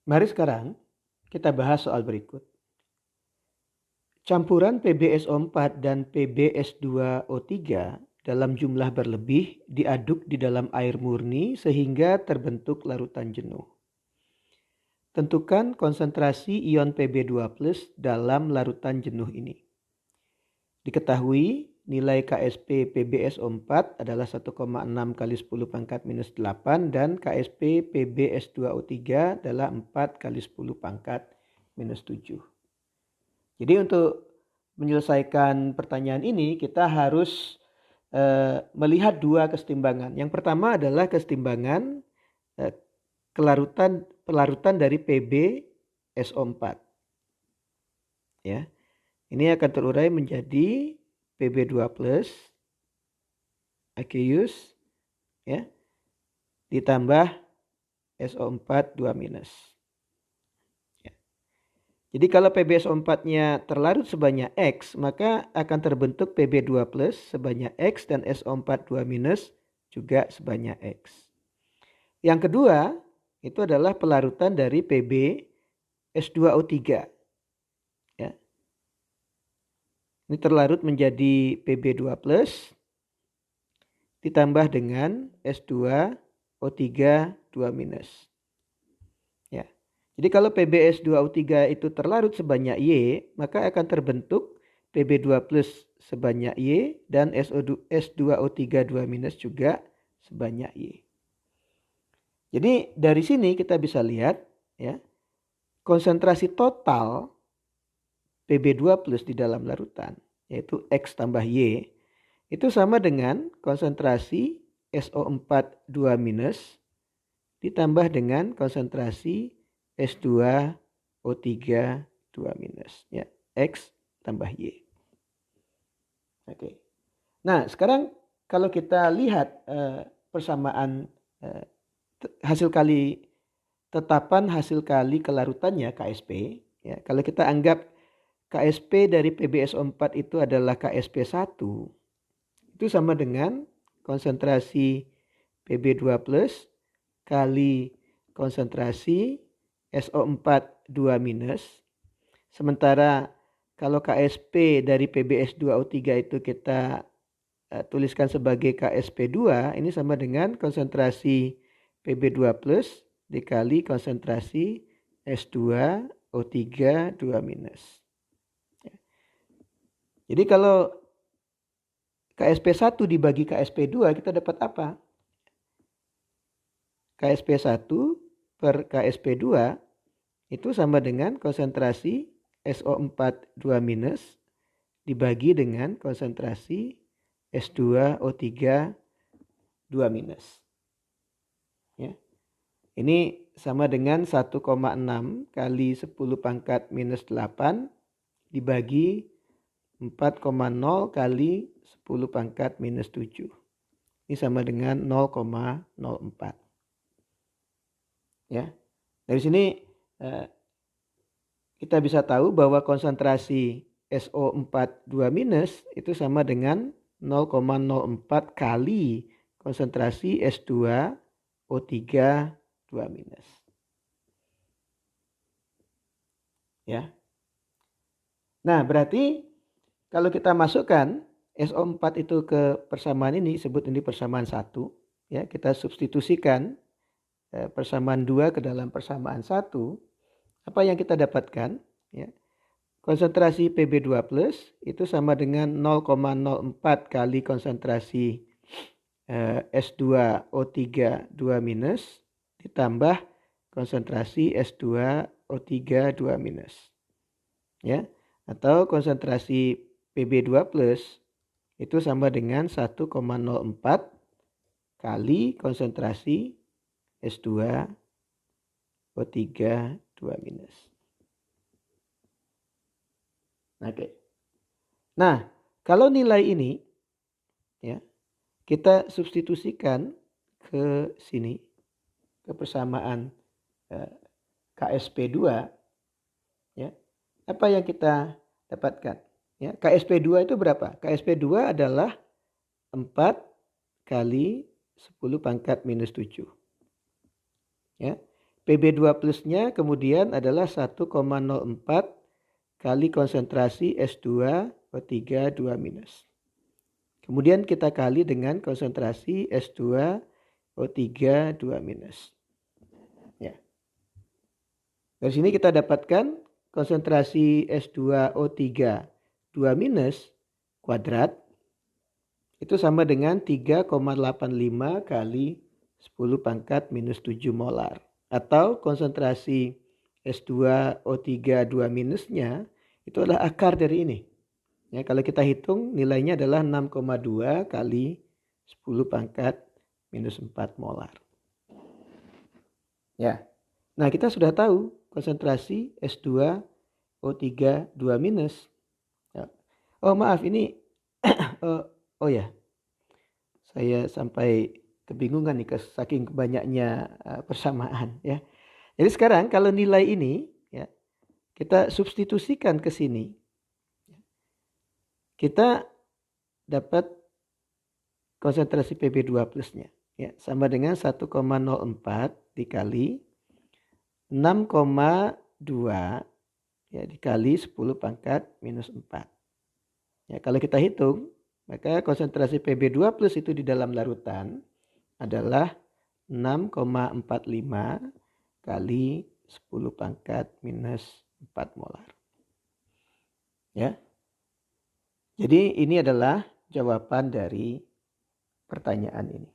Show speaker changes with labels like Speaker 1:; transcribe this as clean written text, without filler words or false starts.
Speaker 1: Mari sekarang kita bahas soal berikut. Campuran PbSO4 dan PbS2O3 dalam jumlah berlebih diaduk di dalam air murni sehingga terbentuk larutan jenuh. Tentukan konsentrasi ion Pb2+ dalam larutan jenuh ini. Diketahui nilai Ksp PbSO4 adalah 1,6 kali 10 pangkat minus 8 dan Ksp PbS2O3 adalah 4 kali 10 pangkat minus 7. Jadi untuk menyelesaikan pertanyaan ini kita harus melihat dua kesetimbangan. Yang pertama adalah kesetimbangan pelarutan dari PbSO4. Ya. Ini akan terurai menjadi Pb2+ aqueous ya, ditambah SO4 2-. Ya. Jadi kalau PbSO4-nya terlarut sebanyak X, maka akan terbentuk Pb2+ sebanyak X dan SO4 2- juga sebanyak X. Yang kedua, itu adalah pelarutan dari PbS2O3. Ya. Ini terlarut menjadi Pb2+ ditambah dengan S2O3 2-. Ya. Jadi kalau PbS2O3 itu terlarut sebanyak Y, maka akan terbentuk Pb2+ sebanyak Y dan S2O3 2- juga sebanyak Y. Jadi dari sini kita bisa lihat ya, konsentrasi total Pb2+ di dalam larutan yaitu X tambah Y itu sama dengan konsentrasi SO4 2- ditambah dengan konsentrasi S2O3 2- ya, X tambah Y. Oke. Nah, sekarang kalau kita lihat persamaan hasil kali tetapan hasil kali kelarutannya Ksp ya, kalau kita anggap Ksp dari PbSO4 itu adalah Ksp1, itu sama dengan konsentrasi Pb2+ kali konsentrasi SO4 2-. Sementara kalau Ksp dari PbS2O3 itu kita tuliskan sebagai Ksp2, ini sama dengan konsentrasi Pb2+ dikali konsentrasi S2O3 2-. Jadi kalau Ksp1 dibagi Ksp2 kita dapat apa? Ksp1 per Ksp2 itu sama dengan konsentrasi SO4 2- dibagi dengan konsentrasi S2O3 2-. Ya. Ini sama dengan 1,6 kali 10 pangkat minus 8 dibagi 4,0 kali 10 pangkat minus 7. Ini sama dengan 0,04. Ya. Dari sini kita bisa tahu bahwa konsentrasi SO4 2- itu sama dengan 0,04 kali konsentrasi S2O3 2-. Ya. Nah, berarti kalau kita masukkan SO4 itu ke persamaan ini, sebut ini persamaan 1, ya, kita substitusikan persamaan 2 ke dalam persamaan 1, apa yang kita dapatkan? Ya, konsentrasi Pb2+ itu sama dengan 0,04 kali konsentrasi S2O3 2- ditambah konsentrasi S2O3 2-. Ya, atau konsentrasi Pb2+ itu sama dengan 1,04 kali konsentrasi S2O3 2-. Oke. Nah, kalau nilai ini ya, kita substitusikan ke sini, ke persamaan Ksp2 ya. Apa yang kita dapatkan? Ya, Ksp2 itu berapa? Ksp2 adalah 4 kali 10 pangkat minus 7. Ya. Pb2 plusnya kemudian adalah 1,04 kali konsentrasi S2O3 2 minus. Kemudian kita kali dengan konsentrasi S2O3 2 minus. Ya. Dari sini kita dapatkan konsentrasi S2O3 2 minus kuadrat itu sama dengan 3,85 kali 10 pangkat minus 7 molar. Atau konsentrasi S2O3 2 minusnya itu adalah akar dari ini. Ya, kalau kita hitung nilainya adalah 6,2 kali 10 pangkat minus 4 molar. Ya. Nah, kita sudah tahu konsentrasi S2O3 2 minus. Ya. Oh maaf, ini oh ya, saya sampai kebingungan nih saking banyaknya persamaan ya. Jadi sekarang kalau nilai ini ya kita substitusikan ke sini, kita dapat konsentrasi Pb2 plusnya ya sama dengan 1,04 dikali 6,2 ya dikali 10 pangkat minus 4. Ya, kalau kita hitung maka konsentrasi Pb2 plus itu di dalam larutan adalah 6,45 kali 10 pangkat minus 4 molar. Ya. Jadi ini adalah jawaban dari pertanyaan ini.